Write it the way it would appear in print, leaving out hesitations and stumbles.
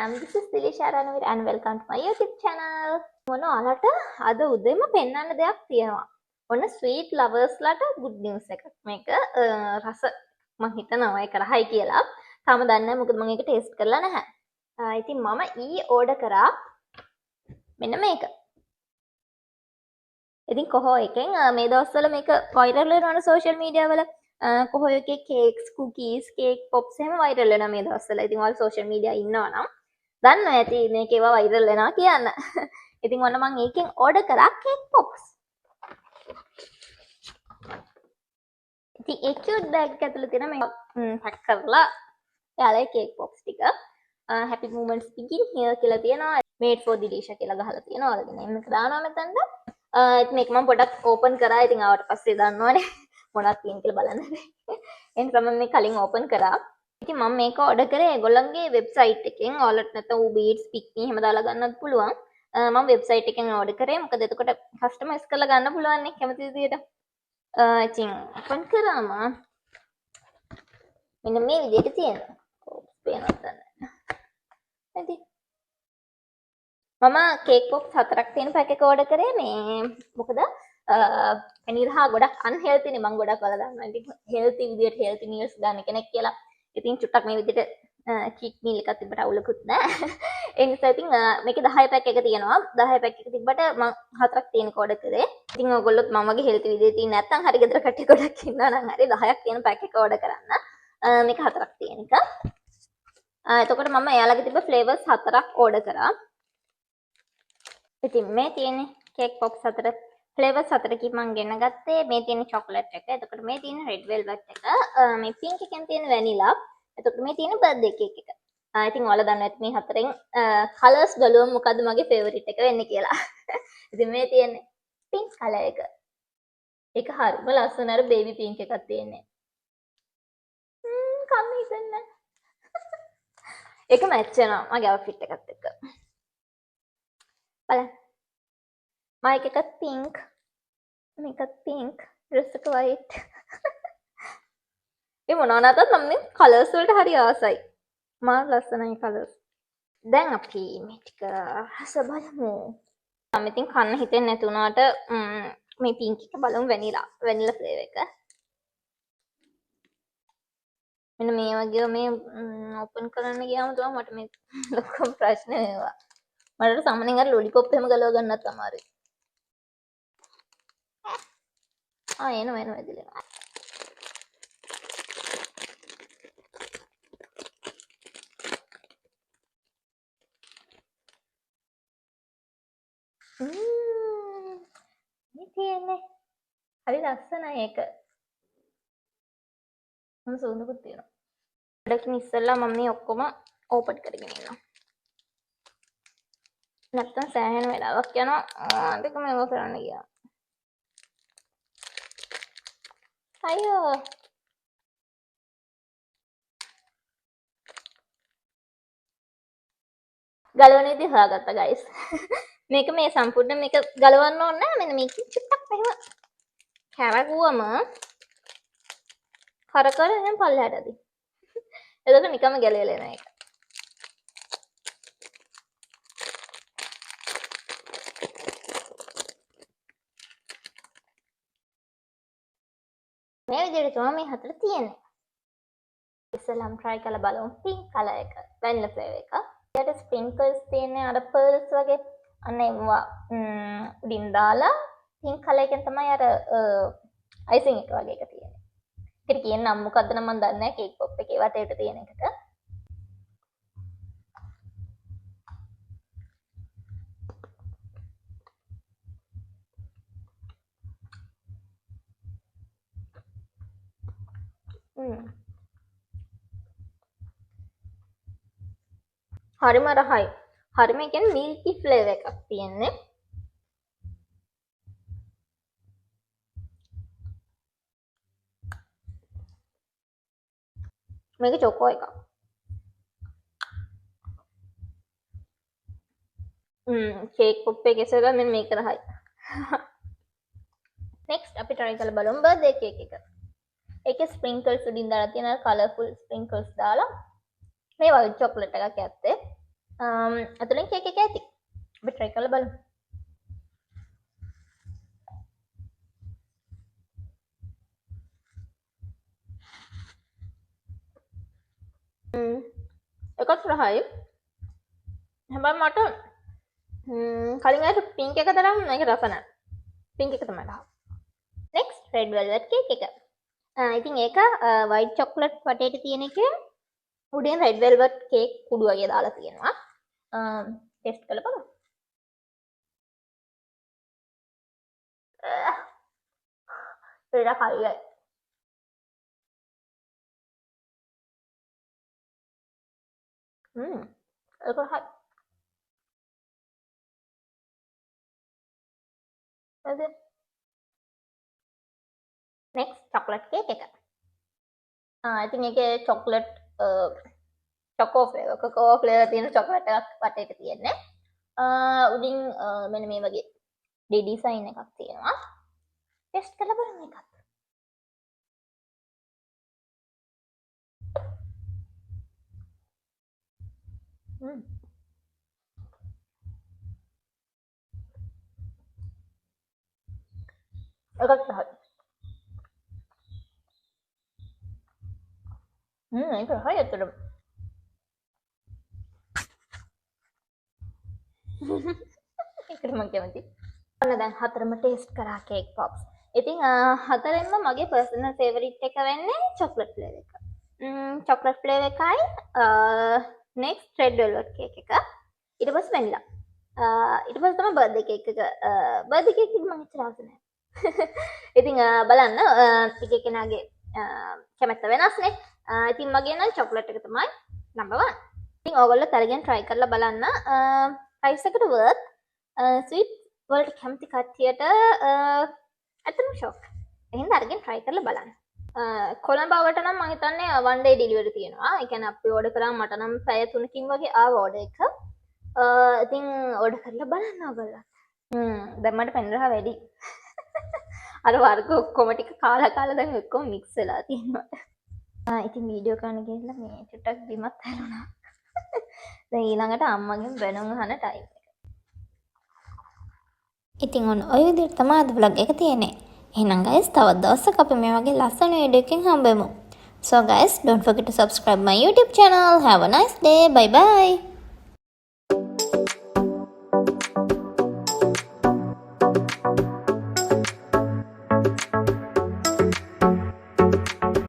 fam, this is Dilisha Ranavir and welcome to my YouTube channel. මොන ඔයාලට අද උදේම පෙන්වන්න දෙයක් තියෙනවා. ඔන්න sweet lovers ලට good news එකක්. මේක රස මම හිතනවා ඒක රහයි කියලා. තාම දන්නේ නැහැ මොකද මම ඒක ටෙස්ට් කරලා නැහැ. ඉතින් මම ඕඩර් කරා මෙන්න මේක. ඉතින් කොහොම එකෙන් මේ දවස්වල මේක වයිරල් වෙනවා සෝෂල් මීඩියා වල. කොහොම එකේ කේක්ස්, කුකීස්, කේක් පොප්ස් එහෙම වයිරල් වෙනවා මේ දවස්වල. ඉතින් ඔයාලා සෝෂල් මීඩියා ඉන්නවා නම් දන්නවා ඇති මේක ඒවා වයිරල් වෙනවා කියන්න. ඉතින් ඔන්න මම ඒකෙන් ඕඩර් කරා කේක් පොප්ස්. ඉතින් ඒ කියුට් බෑග් එක ඇතුළේ තියෙන මේ පැක් කරලා යාලේ කේක් පොප්ස් ටික happy moments begin here කියලා තියෙනවා. made for Dilisha කියලා ගහලා තියෙනවා. ඔයාලගේ name එක දානවා මෙතනට. ඉතින් මේක මම පොඩක් ඕපන් කරා. ඉතින් ආවට පස්සේ දන්නවනේ මොනවද තියෙන කියලා බලන්න. එහෙනම් මම මේ කලින් ඕපන් කරා. ඉතින් මම මේක ඕඩර් කරේ ඒගොල්ලන්ගේ වෙබ්සයිට් එකෙන්. ඔයාලට නැත්නම් Uber Eats, Pikmi එහෙම දාලා ගන්නත් පුළුවන්. මම වෙබ්සයිට් එකෙන් ඕඩර් කරේ. මොකද එතකොට කස්ටමයිස් කරලා ගන්න පුළුවන් නේ කැමති විදියට. ඉතින් ඕපන් කරාම මෙන්න මේ විදියට තියෙනවා. කොප්ස් පේනවද නැහැ. හරි. මම කේක් පොප්ස් 4ක් තියෙන පැක් එක ඕඩර් කරේ මේ මොකද පනීරහා ගොඩක් අන්හෙල්ති නේ මම ගොඩක් වල දන්නවා. ඉතින් හෙල්ති විදියට හෙල්ති මීල්ස් ගන්න කෙනෙක් කියලා. ඉතින් චුට්ටක් මේ විදියට චීට් මීල් එකක් තිබ්බට අවුලකුත් නැහැ. ඒ නිසා ඉතින් මේකේ 10 පැක් එක තියෙනවා. 10 පැක් එක තිබ්බට මම 4ක් තියෙන ඕඩර් කරේ. ඉතින් ඔයගොල්ලොත් මම වගේ හෙල්ති විදියට තියෙන නැත්නම් හරි ගෙදර කට්ටිය ගොඩක් ඉන්නවා නම් හරි 10ක් තියෙන පැක් එක ඕඩර් කරන්න. මේක 4ක් තියෙන එක. එතකොට මම එයාලගේ තිබ්බ ෆ්ලේවර්ස් 4ක් ඕඩර් කරා. ඉතින් මේ තියෙන්නේ කේක් පොප්ස් 4 ෆ්ලේවර්ස් 4කින් මම ගෙන ගත්තේ. මේ තියෙන චොක්ලට් එක. එතකොට මේ තියෙන රෙඩ් වෙල්වෙට් එක. මේ පින්ක් එකෙන් තියෙන වැනිලා. එතකොට මේ තියෙන බර්ත්ඩේ කේක් එක. ඉතින් ඔයාලා දන්නවා ඇති මේ හතරෙන් කලර්ස් බලුවම මොකද්ද මගේ ෆේවරිට් එක වෙන්නේ කියලා. ඉතින් මේ තියෙන්නේ පින්ක් කලර් එක. ඒක හරිම ලස්සන අර බේබි පින්ක් එකක් තියෙන්නේ. කම් හිතන්නේ. ඒක මැච් වෙනවා මගේ අවුට්ෆිට් එකත් එක්ක. බලන්න. මයික් එකත් පින්ක්. මේකත් පින්ක්. ඩ්‍රෙස් එක වයිට්. ඒ මොනවා නැතත් මම මේ කලර්ස් වලට හරි ආසයි. මා ලස්සනයි කලර්ස්. දැන් අපි මේ ටික රස බලමු. මම ඉතින් කන්න හිතෙන්නේ නැති වුණාට මේ පින්ක් එක බලමු වැනිලා ෆ්ලේවර් එක. මෙන්න මේ වගේ මේ ඕපන් කරන්න ගියාම තමයි මට මේ ලොකු ප්‍රශ්න වෙනවා. මට සාමාන්‍යයෙන් අර ලොලිපොප් එහෙම ගලව ගන්නත් අමාරුයි. එනවා එදිලෙනවා. මේ තියෙන්නේ හරි ලස්සනයි ඒක. මම සුවඳකුත් තියෙනවා. ගොඩකින් ඉස්සෙල්ලා මම මේ ඔක්කොම ඕපන් කරගෙන ඉන්නවා. නැත්තම් සෑහෙන වෙලාවක් යනවා. දෙක මේව කරන්න ගියා. අයියෝ. ගලවන විදිහ හොයාගත්තා guys. මේක මේ සම්පූර්ණ මේක ගලවන්න ඕනේ නැහැ. මෙන්න මේක චුට්ටක් මෙහෙම කැරකුවම කර එහෙනම් පල්ලෙහාට ඇති. එතකොට නිකම්ම ගැලවිලා එන එක. මේ විදිහට තමයි මේ හතර තියෙන්නේ. ඉස්සෙල්ලාම try කරලා බලමු pink color එක. vanilla flavor එක. ඊට sprinkles තියෙන්නේ අර pearls වගේ. අන්න ඒවා උඩින් දාලා pink color එකෙන් තමයි අර icing එක වගේ එක තියෙන්නේ. ඒකට කියන නම මොකද්ද නම් මම දන්නේ නැහැ. කේක් පොප් එකේ වටේට තියෙන එකට. හරිම රහයි. හරිම කියන්නේ මිල්කි ෆ්ලේවර් එකක් තියෙන්නේ. මේක චොකෝ එකක්. කේක් පොප් එකේ ඉස්සෙල්ලා මෙන්න මේක රහයි. next අපි try කරලා බලමු බර්ත්ඩේ කේක් එක. ඒකේ ස්ප්‍රින්කල්ස් උඩින් දාලා තියෙන කලර්ෆුල් ස්ප්‍රින්කල්ස් දාලා මේ වයිට් චොක්ලට් එකක් ඇත්තේ. ඇතුලෙන් කේක් එක ඇති. අපි try කරලා බලමු. එකත් රහයි. හැබැයි මට කලින් අර පින්ක් එක තරම් මේක රස නැහැ. පින්ක් එක තමයි රහ. next red velvet cake එක. ඉතින් ඒක white chocolate වටේට තියෙන එකේ උඩින් red velvet cake කුඩු වගේ දාලා තියෙනවා. ටෙස්ට් කරලා බලමු. ඒක හරියයි. ඒක හරි. next chocolate cake එක. ඉතින් ඒකේ chocolate choco flavor තියෙන chocolate එකක් වටේට තියෙන්නේ. උඩින් මෙන්න මේ වගේ design එකක් තියෙනවා. ටෙස්ට් කරලා බලමු එකත්. එකත් හරි. ඒක හරි ඇත්තටම. ඒකට මම කැමති. ඔන්න දැන් හතරම ටේස්ට් කරා කේක් පොප්ස්. ඉතින් හතරෙන්ම මගේ පර්සනල් ෆේවරිට් එක වෙන්නේ චොක්ලට් ෆ්ලේවර් එක. චොක්ලට් ෆ්ලේවර් එකයි next red velvet cake එක. ඊට පස්සේ වැනිලා. ඊට පස්සේ තමයි බර්ත්ඩේ කේක් එක. බර්ත්ඩේ කේක් එක මම ඉච්චර ආස නැහැ. ඉතින් බලන්න එක කෙනාගේ කැමැත්ත වෙනස්නේ. ඉතින් මගේ නම් චොක්ලට් එක තමයි නම්බර් 1. ඉතින් ඕගොල්ලෝ තරගෙන් try කරලා බලන්න. price එකට worth sweet වලට කැමති කට්ටියට ඇත්තම ෂොක්. එහෙනම් තරගෙන් try කරලා බලන්න. කොළඹ ආවට නම් මම හිතන්නේ one day delivery තියෙනවා. ඒ කියන්නේ අපි order කරාම මට නම් පැය 3කින් වගේ ආව order එක. ඉතින් order කරලා බලන්න ඕගොල්ලෝ. දැන් මට පැණි වැඩි. අර වර්ග ඔක්කොම ටික කාලා දැන් ඔක්කොම මික්ස් වෙලා තියෙනවා. ඉතින් වීඩියෝ කරන්න ගිහලා මේ ටිකක් බිමත් හැලුණා. දැන් ඊළඟට අම්මගෙන් බැනුම් අහන ටයිම් එක. ඉතින් ඔන්න ඔය විදිහට තමයි අද vlog එක තියෙන්නේ. එහෙනම් guys තවත් දවසක අපි මේ වගේ ලස්සන වීඩියෝ එකකින් හම්බෙමු. So guys don't forget to subscribe my YouTube channel. Have a nice day. Bye bye.